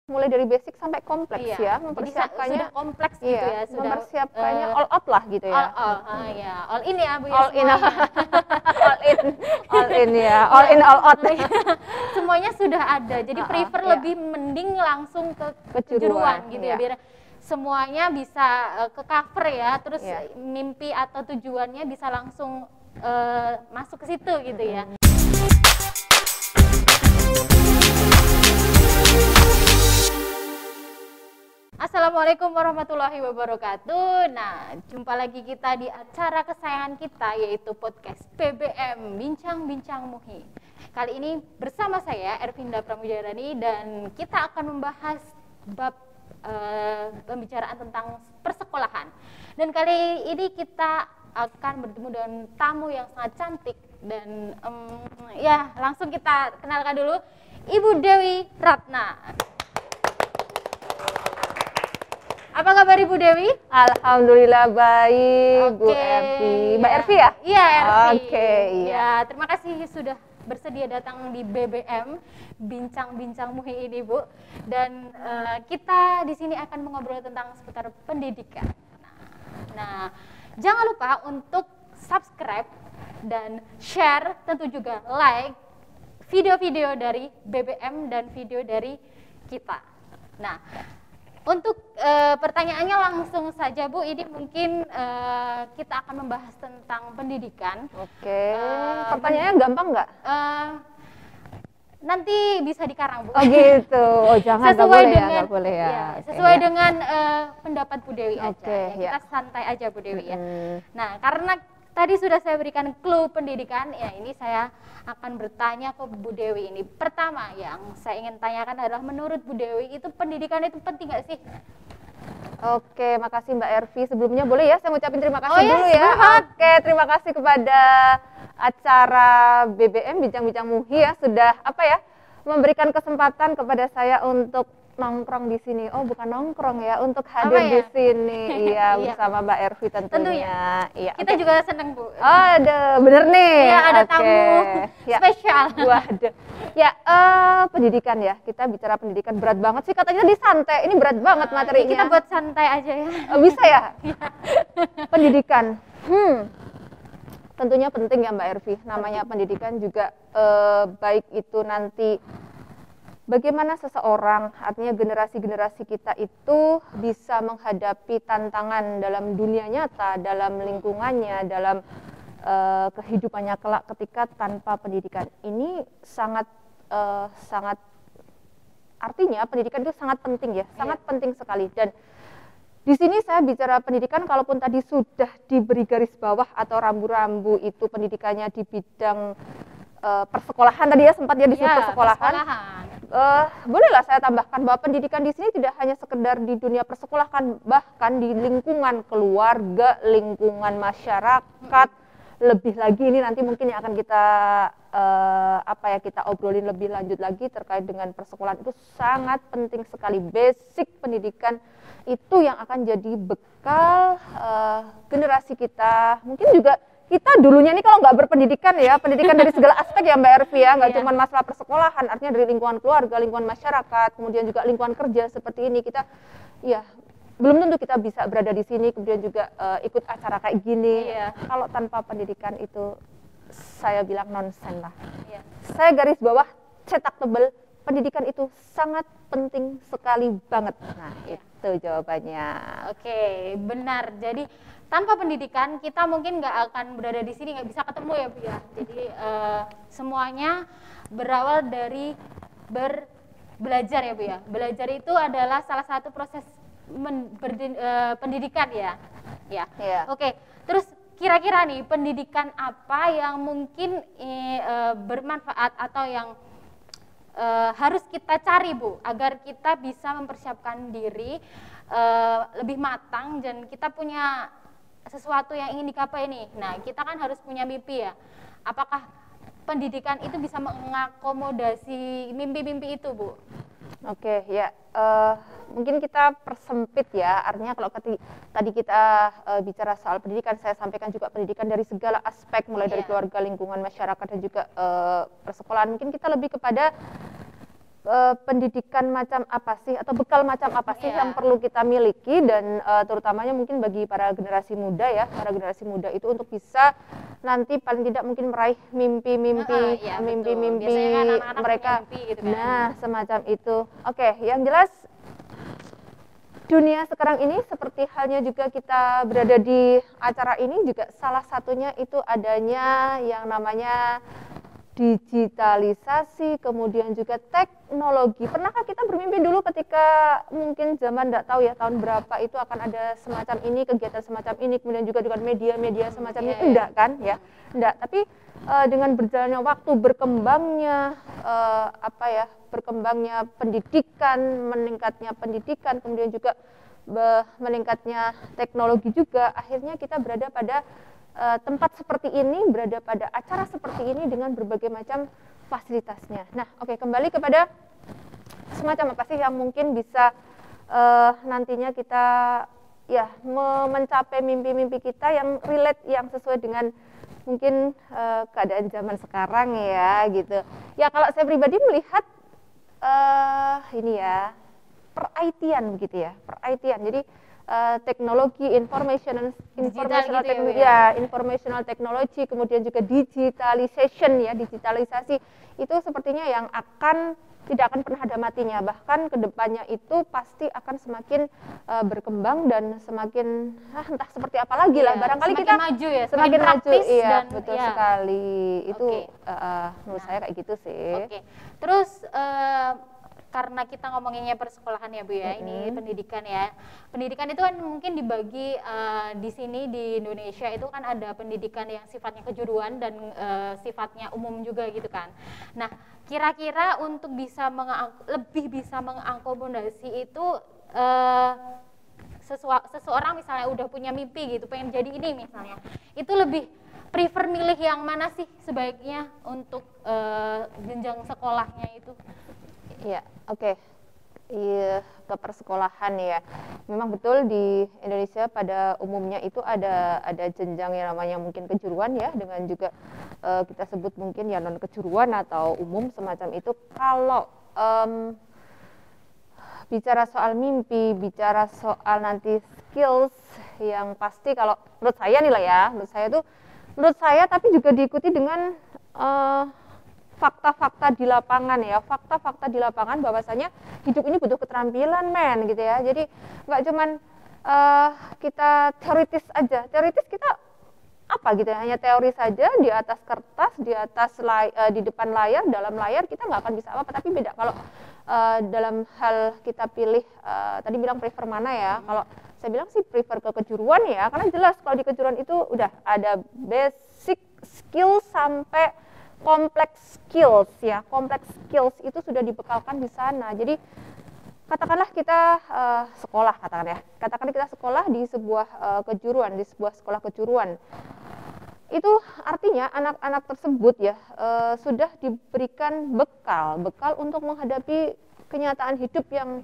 mulai dari basic sampai kompleks ya, mempersiapkannya sudah kompleks gitu ya, sudah mempersiapkannya all out lah gitu ya. All in ya Bu ya. All in, all in ya, all in all out. Semuanya sudah ada, jadi prefer lebih mending langsung ke kejuruan gitu ya, biar semuanya bisa ke cover ya, terus mimpi atau tujuannya bisa langsung masuk ke situ gitu ya. Assalamualaikum warahmatullahi wabarakatuh. Nah, jumpa lagi kita di acara kesayangan kita, yaitu podcast BBM Bincang-Bincang MUHI. Kali ini bersama saya Ervinda Pramujarani, dan kita akan membahas bab pembicaraan tentang persekolahan. Dan kali ini kita akan bertemu dengan tamu yang sangat cantik, dan ya langsung kita kenalkan dulu, Ibu Dewi Ratna. Apa kabar Ibu Dewi? Alhamdulillah baik, Bu Ervi. Mbak Ervi ya? Iya, Ervi. Oke, iya. Ya, terima kasih sudah bersedia datang di BBM Bincang-Bincang MUHI ini, Bu. Dan kita di sini akan mengobrol tentang seputar pendidikan. Nah, jangan lupa untuk subscribe dan share, tentu juga like video-video dari BBM dan video dari kita. Nah, untuk pertanyaannya langsung saja Bu, ini mungkin kita akan membahas tentang pendidikan. Oke, pertanyaannya gampang nggak? Nanti bisa dikarang Bu. Oh gitu, oh jangan, sesuai boleh dengan, ya, boleh ya. Sesuai dengan pendapat Bu Dewi aja, ya. Kita santai aja Bu Dewi ya. Nah, karena tadi sudah saya berikan clue pendidikan, ya ini saya akan bertanya ke Bu Dewi ini. Pertama yang saya ingin tanyakan adalah, menurut Bu Dewi itu pendidikan itu penting nggak sih? Oke, makasih Mbak Ervi. Sebelumnya boleh ya saya ngucapin terima kasih dulu ya. Semangat. Oke, terima kasih kepada acara BBM Bincang-Bincang MUHI ya, sudah memberikan kesempatan kepada saya untuk nongkrong di sini. Oh, bukan nongkrong ya, untuk hadir di sini. Iya, bersama Mbak Ervi tentunya. Iya. Kita juga senang Bu. Ada, bener nih. Iya, ada tamu spesial. Waduh. Ya, pendidikan ya. Kita bicara pendidikan berat banget sih, katanya tadi santai. Ini berat banget materinya. Kita buat santai aja ya. Bisa ya? Pendidikan. Tentunya penting ya Mbak Ervi. Namanya pendidikan juga baik itu nanti bagaimana seseorang, artinya generasi-generasi kita itu bisa menghadapi tantangan dalam dunia nyata, dalam lingkungannya, dalam kehidupannya kelak ketika tanpa pendidikan. Ini sangat artinya pendidikan itu sangat penting ya, sangat penting sekali. Dan di sini saya bicara pendidikan, kalaupun tadi sudah diberi garis bawah atau rambu-rambu itu pendidikannya di bidang persekolahan tadi ya, sempat ya disebut persekolahan. Bolehlah saya tambahkan bahwa pendidikan di sini tidak hanya sekedar di dunia persekolahan, bahkan di lingkungan keluarga, lingkungan masyarakat. Lebih lagi ini nanti mungkin yang akan kita kita obrolin lebih lanjut lagi terkait dengan persekolahan, itu sangat penting sekali. Basic pendidikan itu yang akan jadi bekal generasi kita. Mungkin juga kita dulunya ini kalau nggak berpendidikan ya, pendidikan dari segala aspek ya Mbak Ervi ya, nggak cuma masalah persekolahan, artinya dari lingkungan keluarga, lingkungan masyarakat, kemudian juga lingkungan kerja seperti ini, kita ya belum tentu kita bisa berada di sini, kemudian juga ikut acara kayak gini. Kalau tanpa pendidikan itu saya bilang nonsen lah. Saya garis bawah, cetak tebal, pendidikan itu sangat penting sekali banget. Nah, itu jawabannya. Oke, benar. Jadi tanpa pendidikan kita mungkin nggak akan berada di sini, nggak bisa ketemu ya Bu ya. Jadi semuanya berawal dari belajar ya Bu ya. Belajar itu adalah salah satu proses pendidikan ya. Oke, terus kira-kira nih pendidikan apa yang mungkin bermanfaat atau yang harus kita cari Bu, agar kita bisa mempersiapkan diri lebih matang dan kita punya sesuatu yang ingin dicapai nih. Nah, kita kan harus punya mimpi ya. Apakah pendidikan itu bisa mengakomodasi mimpi-mimpi itu Bu? Oke, ya mungkin kita persempit ya, artinya kalau tadi kita bicara soal pendidikan, saya sampaikan juga pendidikan dari segala aspek, mulai dari keluarga, lingkungan, masyarakat, dan juga persekolahan. Mungkin kita lebih kepada pendidikan macam apa sih atau bekal macam apa sih yang perlu kita miliki, dan terutamanya mungkin bagi para generasi muda ya, para generasi muda itu untuk bisa nanti paling tidak mungkin meraih mimpi-mimpi mimpi-mimpi kan mereka. mimpi, gitu kan. Nah, semacam itu. Oke, yang jelas dunia sekarang ini seperti halnya juga kita berada di acara ini juga salah satunya itu adanya yang namanya digitalisasi, kemudian juga teknologi. Pernahkah kita bermimpi dulu ketika mungkin zaman tidak tahu ya tahun berapa itu akan ada semacam ini, kegiatan semacam ini, kemudian juga dengan media-media semacam ini? Enggak kan ya? Enggak, tapi dengan berjalannya waktu, berkembangnya berkembangnya pendidikan, meningkatnya pendidikan, kemudian juga meningkatnya teknologi juga, akhirnya kita berada pada tempat seperti ini, berada pada acara seperti ini dengan berbagai macam fasilitasnya. Nah, oke, kembali kepada semacam apa sih yang mungkin bisa nantinya kita ya mencapai mimpi-mimpi kita yang relate, yang sesuai dengan mungkin keadaan zaman sekarang ya gitu. Ya kalau saya pribadi melihat ini ya per-IT-an begitu ya, per-IT-an. Jadi teknologi informational technology, informational technology, kemudian juga digitalization ya, digitalisasi itu sepertinya yang tidak akan pernah ada matinya, bahkan kedepannya itu pasti akan semakin berkembang dan semakin entah seperti apa lagi lah, barangkali semakin kita maju ya, semakin maju, iya dan, betul sekali itu menurut saya kayak gitu sih. Terus karena kita ngomonginnya persekolahan ya Bu ya, ini pendidikan ya. Pendidikan itu kan mungkin dibagi di sini di Indonesia itu kan ada pendidikan yang sifatnya kejuruan dan sifatnya umum juga gitu kan. Nah, kira-kira untuk lebih bisa mengakomodasi itu seseorang misalnya udah punya mimpi gitu, pengen jadi ini misalnya, itu lebih prefer milih yang mana sih sebaiknya untuk jenjang sekolahnya itu? Ya, oke. Iya, ke persekolahan ya. Memang betul di Indonesia pada umumnya itu ada jenjang yang namanya mungkin kejuruan ya, dengan juga kita sebut mungkin ya non kejuruan atau umum semacam itu. Kalau bicara soal mimpi, bicara soal nanti skills, yang pasti kalau menurut saya nih lah ya, menurut saya tapi juga diikuti dengan fakta-fakta di lapangan ya, fakta-fakta di lapangan bahwasanya hidup ini butuh keterampilan gitu ya. Jadi nggak cuman kita teoritis aja, teoritis kita apa gitu ya, hanya teori saja di atas kertas, di depan layar, dalam layar kita nggak akan bisa apa-apa. Tapi beda kalau dalam hal kita pilih, tadi bilang prefer mana ya, kalau saya bilang sih prefer ke kejuruan ya, karena jelas kalau di kejuruan itu udah ada basic skill sampai kompleks skills ya, kompleks skills itu sudah dibekalkan di sana. Jadi katakanlah kita katakan kita sekolah di sebuah kejuruan, di sebuah sekolah kejuruan, itu artinya anak-anak tersebut ya sudah diberikan bekal untuk menghadapi kenyataan hidup yang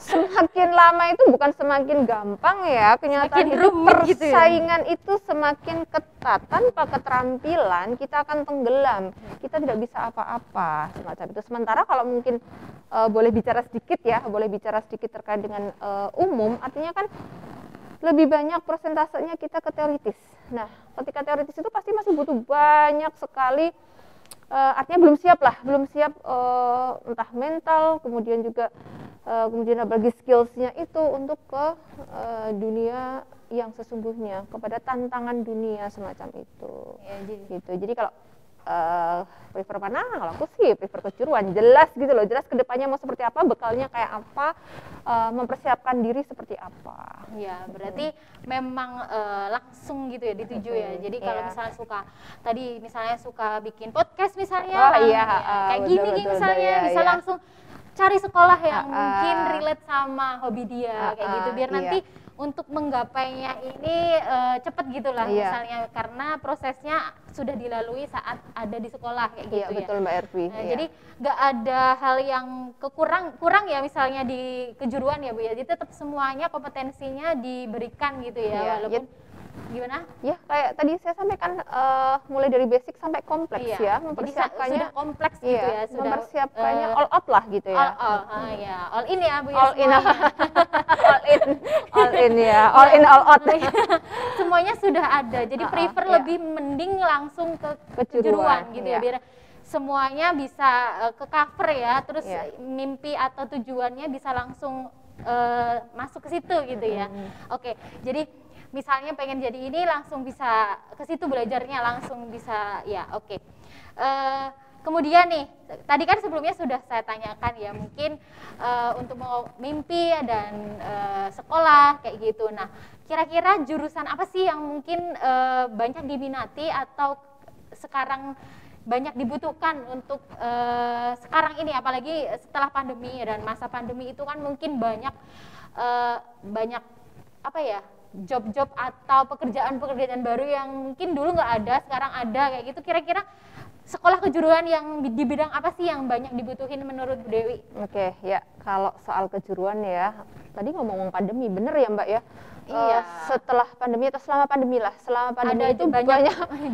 semakin lama itu bukan semakin gampang ya, kenyataan hidup, persaingan itu semakin ketat. Tanpa keterampilan kita akan tenggelam, kita tidak bisa apa-apa semacam itu. Sementara kalau mungkin boleh bicara sedikit terkait dengan umum, artinya kan lebih banyak persentasenya kita ke teoritis. Nah, ketika teoritis itu pasti masih butuh banyak sekali, artinya belum siap entah mental, kemudian juga kemudian bagi skillsnya itu untuk ke dunia yang sesungguhnya, kepada tantangan dunia semacam itu. Ya, gitu. Jadi kalau prefer mana? Kalau aku sih prefer kejuruan, jelas gitu loh, jelas kedepannya mau seperti apa, bekalnya kayak apa, mempersiapkan diri seperti apa. Ya, berarti memang langsung gitu ya dituju ya. Jadi kalau misalnya suka bikin podcast misalnya, kayak gini misalnya bisa langsung cari sekolah yang mungkin relate sama hobi dia kayak gitu, biar nanti untuk menggapainya ini cepet gitulah misalnya, karena prosesnya sudah dilalui saat ada di sekolah kayak gitu. Iya, betul Mbak Ervi. Jadi nggak ada hal yang kurang ya misalnya di kejuruan ya Bu ya. Jadi tetap semuanya kompetensinya diberikan gitu ya, walaupun Gimana? Ya kayak tadi saya sampaikan mulai dari basic sampai kompleks Iya. ya, Jadi mempersiapkannya sudah kompleks gitu iya, ya, sudah mempersiapkannya all out lah gitu ya. ya, all in ya Bu ya. All in, semuanya. all in ya, all in all out. Semuanya sudah ada. Jadi prefer iya. lebih mending langsung ke Kejuruan, kejuruan gitu ya, iya. biar semuanya bisa ke cover ya, terus Iya. mimpi atau tujuannya bisa langsung masuk ke situ gitu ya. Oke, jadi misalnya pengen jadi ini langsung bisa ke situ belajarnya, langsung bisa ya. Oke. Kemudian nih, tadi kan sebelumnya sudah saya tanyakan ya, mungkin untuk mau mimpi dan sekolah kayak gitu. Nah, kira-kira jurusan apa sih yang mungkin banyak diminati atau sekarang banyak dibutuhkan untuk sekarang ini, apalagi setelah pandemi dan masa pandemi itu kan mungkin banyak apa ya, job-job atau pekerjaan-pekerjaan baru yang mungkin dulu nggak ada, sekarang ada kayak gitu. Kira-kira sekolah kejuruan yang di bidang apa sih yang banyak dibutuhin menurut Bu Dewi? Oke, ya kalau soal kejuruan ya, tadi ngomong pandemi, bener ya Mbak ya? Iya. Setelah pandemi atau selama pandemi lah, selama pandemi Ada itu banyak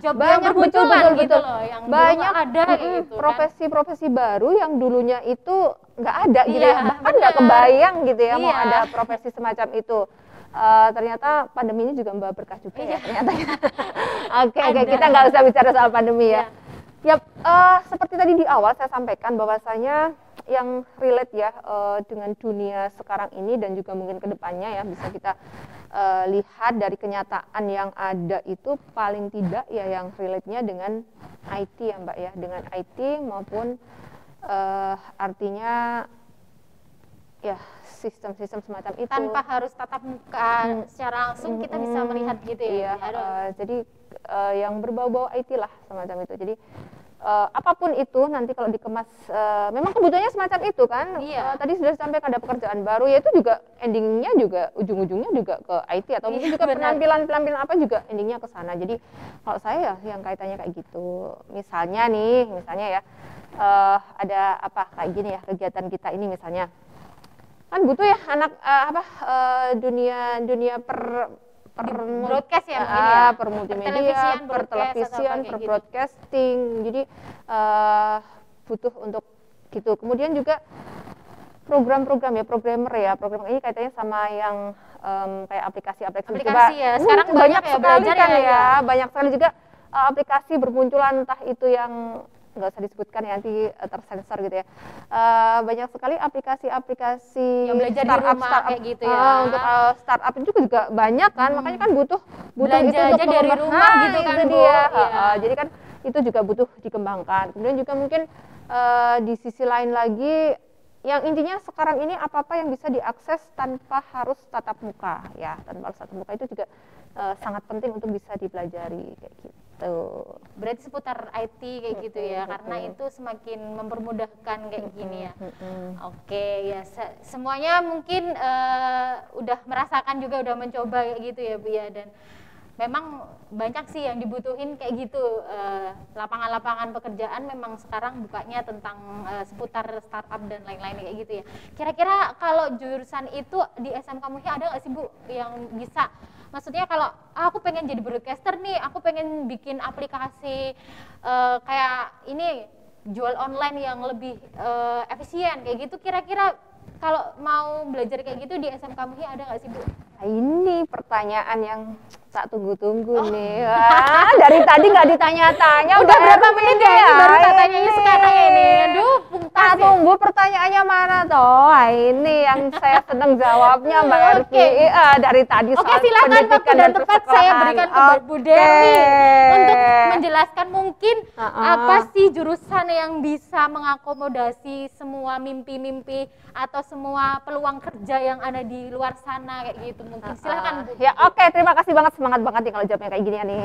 job yang banyak bermunculan betul, gitu betul. loh, yang dulu Banyak nggak ada kayak gitu kan. profesi-profesi baru yang dulunya itu nggak ada gitu Iya, ya, bahkan nggak bener. kebayang gitu ya mau Iya. ada profesi semacam itu. Ternyata pandemi ini juga membawa berkah juga ya ternyata. Oke, Ada. kita nggak usah bicara soal pandemi ya. Iya. Ya, seperti tadi di awal saya sampaikan bahwasanya yang relate ya dengan dunia sekarang ini dan juga mungkin kedepannya ya bisa kita lihat dari kenyataan yang ada itu paling tidak ya yang relate-nya dengan IT ya Mbak ya, dengan IT maupun artinya ya sistem-sistem semacam itu. Tanpa harus tatap muka secara langsung kita bisa melihat gitu ya. Iya, jadi yang berbau-bau IT lah semacam itu. Jadi apapun itu nanti kalau dikemas memang kebutuhannya semacam itu kan. Iya. Tadi sudah disampaikan ada pekerjaan baru ya itu juga endingnya juga ujung-ujungnya juga ke IT atau mungkin juga benar. penampilan apa juga endingnya ke sana. Jadi kalau saya ya yang kaitannya kayak gitu. Misalnya ya ada apa kayak gini ya kegiatan kita ini misalnya kan butuh ya anak dunia per broadcast ya mungkin ya, per multimedia, televisian, per broadcast, televisian, atau per kayak gitu. broadcasting. Jadi butuh untuk gitu. Kemudian juga program-program ya, programmer ya. Program ini kaitannya sama yang kayak aplikasi-aplikasi. Aplikasi ya, sekarang banyak ya sekali belajar kan ya. banyak sekali juga aplikasi bermunculan entah itu yang nggak usah disebutkan ya nanti tersensor gitu ya. Banyak sekali aplikasi-aplikasi Yang belajar di rumah kayak gitu ya. Untuk startup itu juga banyak kan, makanya kan butuh Belanja itu untuk aja dari mengembang- rumah gitu kan, itu Bu. dia. Iya. Jadi kan itu juga butuh dikembangkan. Kemudian juga mungkin di sisi lain lagi yang intinya sekarang ini apa-apa yang bisa diakses tanpa harus tatap muka ya, tanpa harus tatap muka itu juga sangat penting untuk bisa dipelajari kayak gitu. Berarti seputar IT kayak gitu ya, karena itu semakin mempermudahkan kayak gini ya. Oke ya, semuanya mungkin udah merasakan juga, udah mencoba kayak gitu ya Bu ya, dan memang banyak sih yang dibutuhin kayak gitu. Lapangan-lapangan pekerjaan memang sekarang bukanya tentang seputar startup dan lain-lain kayak gitu ya. Kira-kira kalau jurusan itu di SMK Muhi ada nggak sih Bu yang bisa, maksudnya kalau aku pengen jadi broadcaster nih, aku pengen bikin aplikasi kayak ini jual online yang lebih efisien kayak gitu, kira-kira kalau mau belajar kayak gitu di SMK Muhi ada nggak sih Bu? Nah, ini pertanyaan yang tak tunggu-tunggu nih. Wah, dari tadi nggak ditanya-tanya. Udah berapa menit ya? Ini baru tak tanyanya sekarang ini. Aduh, Tak tunggu pertanyaannya mana toh? Ini yang saya senang jawabnya Mbak Erki. Dari tadi Oke, soal silakan waktu pendidikan dan tempat saya persekolahan. berikan ke Bu Dewi untuk menjelaskan mungkin Uh-uh. apa sih jurusan yang bisa mengakomodasi semua mimpi-mimpi atau semua peluang kerja yang ada di luar sana kayak gitu mungkin. Silakan Bu. Ya oke, terima kasih banget, semangat banget nih kalau jawabnya kayak gini ya nih.